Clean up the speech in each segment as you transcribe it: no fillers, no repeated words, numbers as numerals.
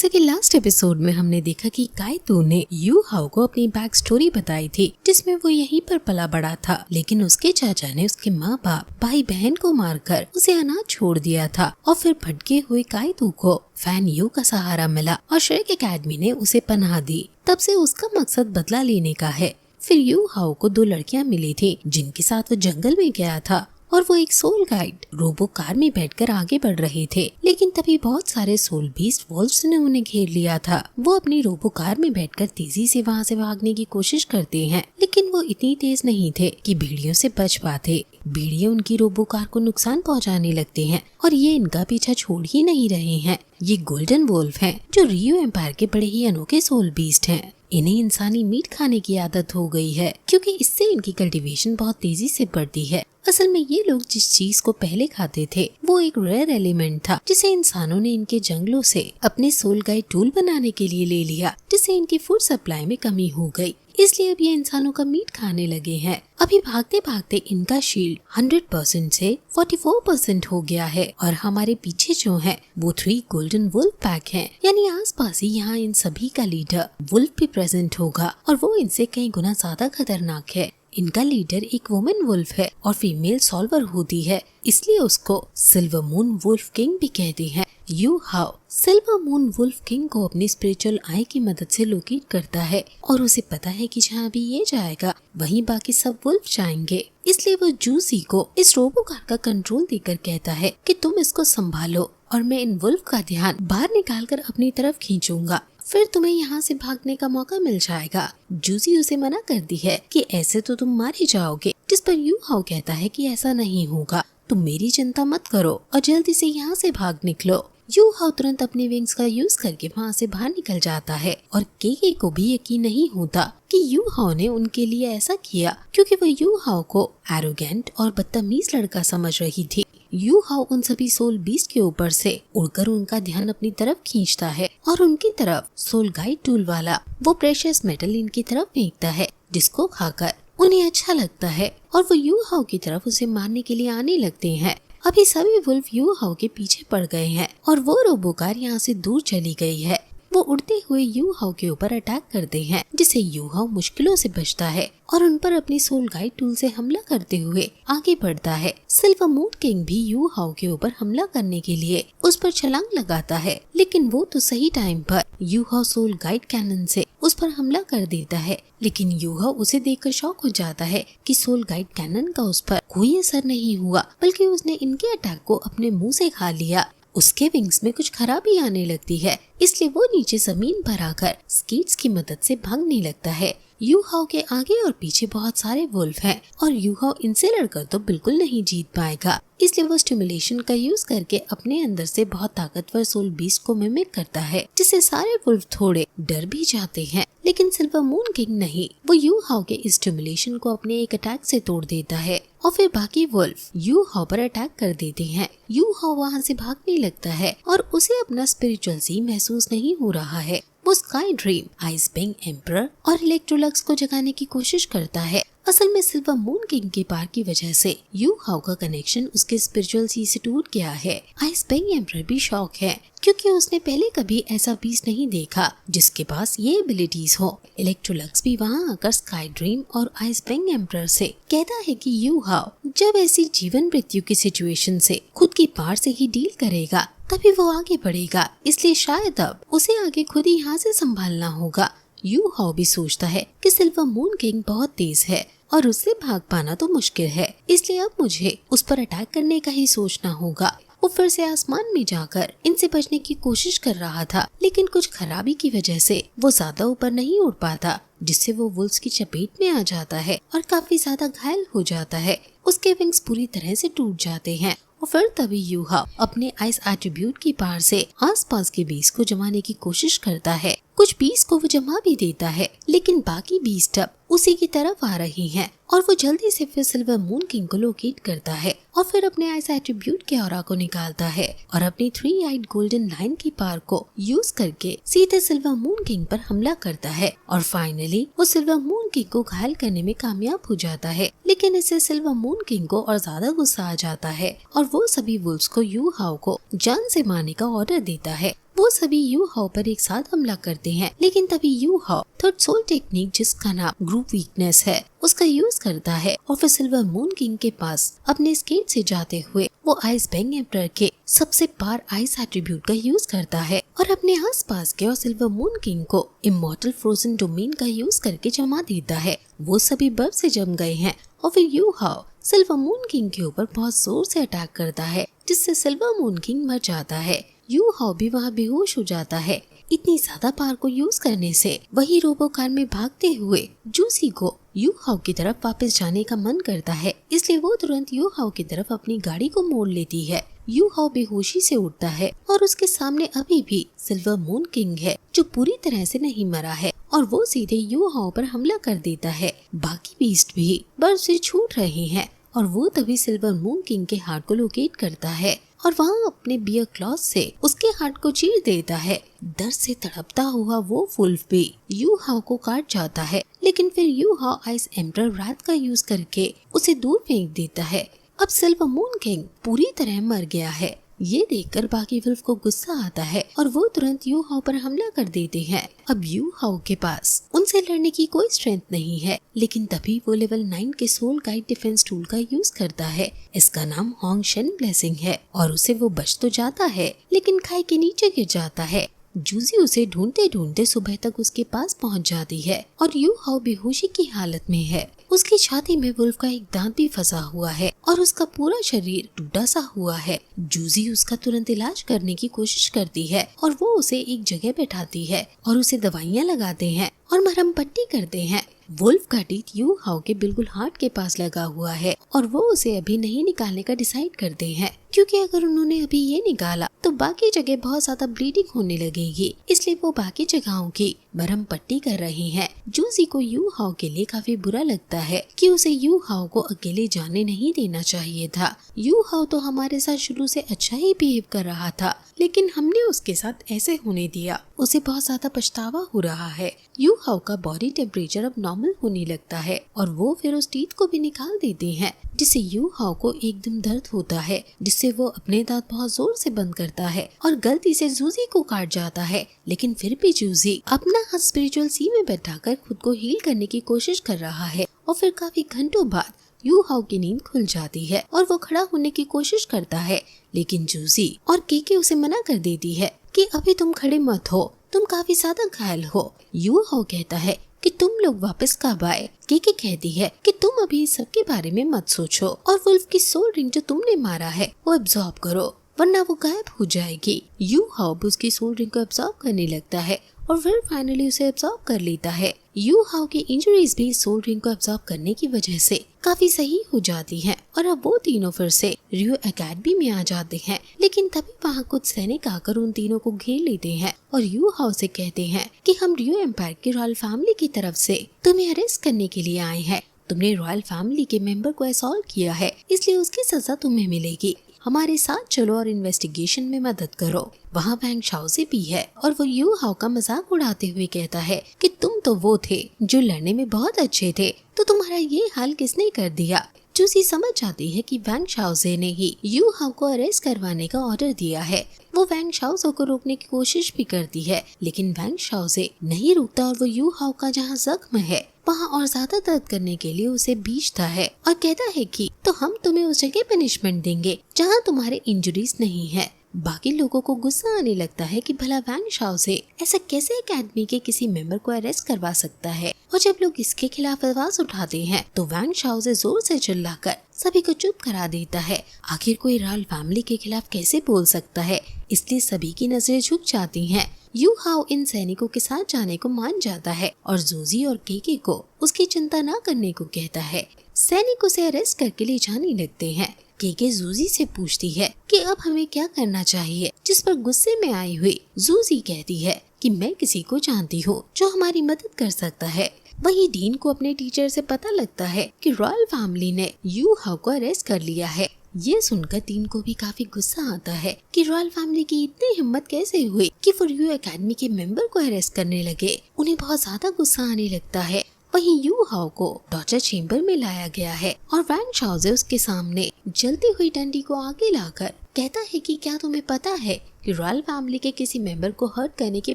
जैसे कि last episode में हमने देखा कि काइतो ने यू हाओ को अपनी बैक स्टोरी बताई थी, जिसमें वो यहीं पर पला बड़ा था, लेकिन उसके चाचा ने उसके माँ बाप भाई बहन को मारकर उसे अनाथ छोड़ दिया था। और फिर भटके हुए काइतो को फैन यू का सहारा मिला और श्रेक एकेडमी ने उसे पनाह दी। तब से उसका मकसद बदला लेने का है। फिर यू हाओ को 2 लड़कियां मिली थी जिनके साथ वो जंगल में गया था और वो एक सोल गाइड रोबो कार में बैठकर आगे बढ़ रहे थे, लेकिन तभी बहुत सारे सोल बीस्ट वॉल्व्स ने उन्हें घेर लिया था। वो अपनी रोबो कार में बैठकर तेजी से वहाँ से भागने की कोशिश करते हैं, लेकिन वो इतनी तेज नहीं थे कि भेड़ियों से बच पाते। भेड़िए उनकी रोबो कार को नुकसान पहुँचाने लगते हैं और ये इनका पीछा छोड़ ही नहीं रहे हैं। ये गोल्डन वोल्फ हैं जो रियो एम्पायर के बड़े ही अनोखे सोल बीस्ट हैं। इन्हें इंसानी मीट खाने की आदत हो गई है क्योंकि इससे इनकी कल्टीवेशन बहुत तेजी से बढ़ती है। असल में ये लोग जिस चीज को पहले खाते थे वो एक रेयर एलिमेंट था, जिसे इंसानों ने इनके जंगलों से अपने सोल गाइड टूल बनाने के लिए ले लिया, जिससे इनकी फूड सप्लाई में कमी हो गई। इसलिए अब ये इंसानों का मीट खाने लगे हैं। अभी भागते भागते इनका शील्ड 100% से 44% हो गया है और हमारे पीछे जो है वो 3 गोल्डन वुल्फ पैक हैं, यानी आसपास ही यहाँ इन सभी का लीडर वुल्फ भी प्रेजेंट होगा और वो इनसे कई गुना ज्यादा खतरनाक है। इनका लीडर एक वुमेन वुल्फ है और फीमेल सॉल्वर होती है, इसलिए उसको सिल्वर मून वुल्फ किंग भी कहते हैं। यू हाओ सिल्वर मून वुल्फ किंग को अपनी स्पिरिचुअल आई की मदद से लोकेट करता है और उसे पता है कि जहाँ भी ये जाएगा वहीं बाकी सब वुल्फ जाएंगे। इसलिए वो जूसी को इस रोबो कार का कंट्रोल देकर कहता है कि तुम इसको संभालो और मैं इन वुल्फ का ध्यान बाहर निकालकर अपनी तरफ खींचूंगा, फिर तुम्हें यहाँ से भागने का मौका मिल जाएगा। जूसी उसे मना करती है कि ऐसे तो तुम मारे जाओगे, जिस पर यू हाओ कहता है कि ऐसा नहीं होगा, तुम मेरी चिंता मत करो और जल्दी से यहाँ से भाग निकलो। यू हाओ तुरंत अपने विंग्स का यूज करके वहाँ से बाहर निकल जाता है और केके को भी यकीन नहीं होता कि यू हाओ ने उनके लिए ऐसा किया, क्योंकि वो यू हाओ को एरोगेंट और बदतमीज लड़का समझ रही थी। यू हाओ उन सभी सोल बीस्ट के ऊपर से उड़कर उनका ध्यान अपनी तरफ खींचता है और उनकी तरफ सोल गाइड टूल वाला वो प्रेशियस मेटल इनकी तरफ फेंकता है, जिसको खाकर उन्हें अच्छा लगता है और वो यू हाओ की तरफ उसे मारने के लिए आने लगते हैं। अभी सभी वुल्फ यू हाओ के पीछे पड़ गए हैं और वो रोबोकार यहाँ से दूर चली गई है। वो उड़ते हुए यू हाओ के ऊपर अटैक करते हैं, जिससे यू हाओ मुश्किलों से बचता है और उन पर अपनी सोल गाइड टूल से हमला करते हुए आगे बढ़ता है। सिल्वर मून किंग भी यू हाओ के ऊपर हमला करने के लिए उस पर छलांग लगाता है, लेकिन वो तो सही टाइम पर यू हाओ सोल गाइड कैनन से उस पर हमला कर देता है। लेकिन यू हाओ उसे देखकर शॉक हो जाता है कि सोल गाइड कैनन का उस पर कोई असर नहीं हुआ, बल्कि उसने इनके अटैक को अपने मुंह से खा लिया। उसके विंग्स में कुछ खराबी आने लगती है, इसलिए वो नीचे जमीन पर आकर स्कीट्स की मदद से भागने लगता है। यू हाओ के आगे और पीछे बहुत सारे वुल्फ हैं और यू हाओ इनसे लड़कर तो बिल्कुल नहीं जीत पाएगा, इसलिए वो स्टिमुलेशन का यूज करके अपने अंदर से बहुत ताकतवर सोल बीस्ट को मिमिक करता है, जिससे सारे वुल्फ थोड़े डर भी जाते हैं। लेकिन सिल्वर मून किंग नहीं, वो यू हाओ के इस स्टिमुलेशन को अपने एक अटैक से तोड़ देता है और फिर बाकी वुल्फ यू हाओ पर अटैक कर देते हैं। यू हाओ वहाँ से भागने लगता है और उसे अपना स्पिरिचुअल सी महसूस नहीं हो रहा है। वो Sky Dream, Ice Bing Emperor और इलेक्ट्रोलक्स को जगाने की कोशिश करता है। असल में सिल्वर मून किंग के पार की वजह से यू हाओ का कनेक्शन उसके स्पिरिचुअल सी से टूट गया है। आइस बिंग एम्परर भी शॉक है क्योंकि उसने पहले कभी ऐसा बीस्ट नहीं देखा जिसके पास ये एबिलिटीज हो। इलेक्ट्रोलक्स भी वहाँ आकर स्काई ड्रीम और आइस बिंग एम्परर से कहता है कि यू हाओ जब ऐसी जीवन मृत्यु की सिचुएशन से खुद की पार से ही डील करेगा तभी वो आगे बढ़ेगा, इसलिए शायद अब उसे आगे खुद ही यहाँ से संभालना होगा। यू हाओ भी सोचता है कि सिल्वर मून किंग बहुत तेज है और उससे भाग पाना तो मुश्किल है, इसलिए अब मुझे उस पर अटैक करने का ही सोचना होगा। वो फिर से आसमान में जाकर इनसे बचने की कोशिश कर रहा था, लेकिन कुछ खराबी की वजह से वो ज्यादा ऊपर नहीं उड़ पाता, जिससे वो वुल्फ्स की चपेट में आ जाता है और काफी ज्यादा घायल हो जाता है। उसके विंग्स पूरी तरह से टूट जाते हैं और फिर तभी यू हाओ अपने आइस एट्रीब्यूट की पार से आसपास के बीस को जमाने की कोशिश करता है। कुछ बीस को वो जमा भी देता है, लेकिन बाकी बीस अब उसी की तरफ आ रही हैं और वो जल्दी से फिर सिल्वर मून किंग को लोकेट करता है और फिर अपने आइस एट्रीब्यूट के ऑरा को निकालता है और अपनी 3 आइड गोल्डन लाइन की पार को यूज करके सीधे सिल्वर मून किंग पर हमला करता है और फाइनली वो सिल्वर मून किंग को घायल करने में कामयाब हो जाता है। लेकिन इससे सिल्वर मून किंग को और ज्यादा गुस्सा आ जाता है और वो सभी वुल्फ्स को यू हाओ को जान से मारने का ऑर्डर देता है। वो सभी यू हाओ पर एक साथ हमला करते हैं, लेकिन तभी यू हाओ थर्ड सोल टेक्निक, जिसका नाम ग्रुप वीकनेस है, उसका यूज करता है और फिर सिल्वर मून किंग के पास अपने स्केट से जाते हुए वो आइस बैंग एम्परर के सबसे पार आइस एट्रीब्यूट का यूज करता है और अपने आसपास के और सिल्वर मून किंग को इमॉर्टल फ्रोजन डोमेन का यूज करके जमा देता है। वो सभी बर्फ से जम गए हैं और फिर यू हाओ सिल्वर मून किंग के ऊपर बहुत जोर से अटैक करता है, जिससे सिल्वर मून किंग मर जाता है। यू हाओ भी वहाँ बेहोश हो जाता है। इतनी ज्यादा पावर को यूज करने से वही रोबो कार में भागते हुए जूसी को यू हाओ की तरफ वापस जाने का मन करता है, इसलिए वो तुरंत यू हाओ की तरफ अपनी गाड़ी को मोड़ लेती है। यू हाओ बेहोशी से उठता है और उसके सामने अभी भी सिल्वर मून किंग है, जो पूरी तरह से नहीं मरा है और वो सीधे यू हाओ पर हमला कर देता है। बाकी बीस्ट भी बर्फ से छूट रहे हैं और वो तभी सिल्वर मून किंग के हार्ट को लोकेट करता है और वहाँ अपने बियर क्लॉथ से उसके हार्ट को चीर देता है। दर्द से तड़पता हुआ वो वुल्फ भी यू हाओ को काट जाता है, लेकिन फिर यू हाओ आइस एम्परर रात का यूज करके उसे दूर फेंक देता है। अब सिल्वर मून किंग पूरी तरह मर गया है। ये देखकर बाकी वुल्फ को गुस्सा आता है और वो तुरंत यू हाओ पर हमला कर देते हैं। अब यू हाओ के पास उनसे लड़ने की कोई स्ट्रेंथ नहीं है, लेकिन तभी वो लेवल 9 के सोल गाइड डिफेंस टूल का यूज करता है। इसका नाम होंग शेन ब्लेसिंग है और उसे वो बच तो जाता है, लेकिन खाई के नीचे गिर जाता है। जूसी उसे ढूंढते ढूंढते सुबह तक उसके पास पहुंच जाती है और यू हाओ बेहोशी की हालत में है। उसकी छाती में वुल्फ का एक दांत भी फंसा हुआ है और उसका पूरा शरीर टूटा सा हुआ है। जूसी उसका तुरंत इलाज करने की कोशिश करती है और वो उसे एक जगह बैठाती है और उसे दवाइयाँ लगाते हैं और मरहम पट्टी करते हैं। वुल्फ का टीथ यू हाओ के बिल्कुल हार्ट के पास लगा हुआ है और वो उसे अभी नहीं निकालने का डिसाइड करते हैं, क्योंकि अगर उन्होंने अभी ये निकाला तो बाकी जगह बहुत ज्यादा ब्लीडिंग होने लगेगी, इसलिए वो बाकी जगहों की मरहम पट्टी कर रहे हैं। जूसी को यू हाओ के लिए काफी बुरा लगता है कि उसे यू हाओ को अकेले जाने नहीं देना चाहिए था। यू हाओ तो हमारे साथ शुरू से अच्छा ही बिहेव कर रहा था, लेकिन हमने उसके साथ ऐसे होने दिया। उसे बहुत ज्यादा पछतावा हो रहा है। यू हाओ का बॉडी टेम्परेचर अब नॉर्मल होने लगता है और वो फिर उस टीथ को भी निकाल देते हैं, जिससे यू हाओ को एकदम दर्द होता है, जिससे वो अपने दांत बहुत जोर से बंद करता है और गलती से जूसी को काट जाता है। लेकिन फिर भी जूसी अपना हाथ स्पिरिचुअल सी में बैठाकर खुद को हील करने की कोशिश कर रहा है और फिर काफी घंटों बाद यू हाओ की नींद खुल जाती है और वो खड़ा होने की कोशिश करता है, लेकिन जूसी और केके उसे मना कर देती है कि अभी तुम खड़े मत हो, तुम काफी ज्यादा घायल हो। यू हाओ कहता है कि तुम लोग वापस कब आए। केके कहती है कि तुम अभी इस सब के बारे में मत सोचो और वुल्फ की सोल रिंग जो तुमने मारा है वो एब्जॉर्ब करो, वरना वो गायब हो जाएगी। यू हाओ उसकी सोल रिंग को एब्जॉर्ब करने लगता है और फिर फाइनली उसे एब्जॉर्ब कर लेता है। यू हाओ की इंजरीज भी सोल रिंग को एब्जॉर्ब करने की वजह से काफी सही हो जाती हैं और अब वो तीनों फिर से रियो एकेडमी में आ जाते हैं, लेकिन तभी वहाँ कुछ सैनिक आकर उन तीनों को घेर लेते हैं और यू हाओ से कहते हैं कि हम रियो एम्पायर की रॉयल फैमिली की तरफ से तुम्हें अरेस्ट करने के लिए आए हैं। तुमने रॉयल फैमिली के मेंबर को असॉल्ट किया है, इसलिए उसकी सजा तुम्हें मिलेगी। हमारे साथ चलो और इन्वेस्टिगेशन में मदद करो। वहाँ वैंग शाओज़े भी है और वो यू हाओ का मजाक उड़ाते हुए कहता है कि तुम तो वो थे जो लड़ने में बहुत अच्छे थे, तो तुम्हारा ये हाल किसने कर दिया। जूसी समझ जाती है कि वैंग शाओज़े ने ही यू हाओ को अरेस्ट करवाने का ऑर्डर दिया है। वो वैंग शाओज़े को रोकने की कोशिश भी करती है, लेकिन वैंग शाओज़े नहीं रुकता और वो यू हाओ का जहाँ जख्म है वहाँ और ज्यादा दर्द करने के लिए उसे बीचता है और कहता है कि तो हम तुम्हें उस जगह पनिशमेंट देंगे जहाँ तुम्हारे इंजरीज नहीं है। बाकी लोगों को गुस्सा आने लगता है कि भला वैंग शाओज़े ऐसा कैसे एकेडमी के किसी मेंबर को अरेस्ट करवा सकता है, और जब लोग इसके खिलाफ आवाज उठाते हैं तो वैंग शाओज़े जोर से चिल्लाकर सभी को चुप करा देता है। आखिर कोई रॉयल फैमिली के खिलाफ कैसे बोल सकता है, इसलिए सभी की नजरें झुक जाती हैं। यू हाओ इन सैनिकों के साथ जाने को मान जाता है और जूसी और केके को उसकी चिंता न करने को कहता है। सैनिक उसे अरेस्ट करके ले जाने लगते हैं। केके जूसी से पूछती है कि अब हमें क्या करना चाहिए, जिस पर गुस्से में आई हुई जूसी कहती है कि मैं किसी को जानती हूँ जो हमारी मदद कर सकता है। वहीं डीन को अपने टीचर से पता लगता है कि रॉयल फैमिली ने यू हाओ को अरेस्ट कर लिया है। ये सुनकर डीन को भी काफी गुस्सा आता है कि रॉयल फैमिली की इतनी हिम्मत कैसे हुई कि वो रियो एकेडमी के मेंबर को अरेस्ट करने लगे। उन्हें बहुत ज्यादा गुस्सा आने लगता है। वहीं यू हाओ को टॉर्चर चेम्बर में लाया गया है और वैंग शाओज़े उसके सामने जलती हुई डंडी को आगे लाकर कहता है कि क्या तुम्हें पता है कि रॉयल फैमिली के किसी मेंबर को हर्ट करने की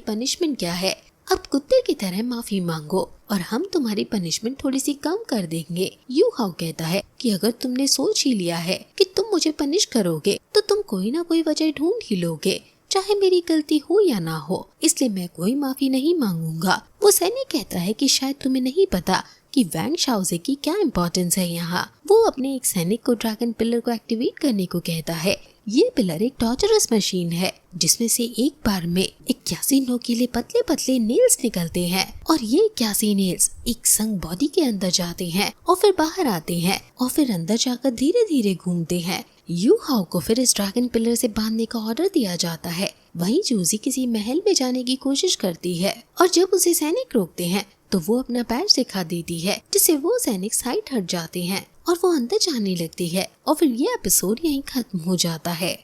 पनिशमेंट क्या है। अब कुत्ते की तरह माफी मांगो और हम तुम्हारी पनिशमेंट थोड़ी सी कम कर देंगे। यू हाउ कहता है कि अगर तुमने सोच ही लिया है कि तुम मुझे पनिश करोगे तो तुम कोई ना कोई वजह ढूंढ ही लोगे, चाहे मेरी गलती हो या ना हो, इसलिए मैं कोई माफी नहीं मांगूंगा। वो सैनिक कहता है कि शायद तुम्हें नहीं पता कि वैंग शाओजे की क्या इम्पोर्टेंस है यहाँ। वो अपने एक सैनिक को ड्रैगन पिलर को एक्टिवेट करने को कहता है। ये पिलर एक टॉर्चरस मशीन है जिसमें से एक बार में 81 नोकीले पतले पतले नेल्स निकलते हैं और ये 81 नेल्स एक संग बॉडी के अंदर जाते हैं और फिर बाहर आते हैं और फिर अंदर जाकर धीरे धीरे घूमते हैं। यू हाउ को फिर इस ड्रैगन पिलर से बांधने का ऑर्डर दिया जाता है। वहीं जूजी किसी महल में जाने की कोशिश करती है और जब उसे सैनिक रोकते हैं तो वो अपना पैर दिखा देती है, जिससे वो सैनिक साइड हट जाते हैं और वो अंदर जाने लगती है और फिर ये एपिसोड यहीं खत्म हो जाता है।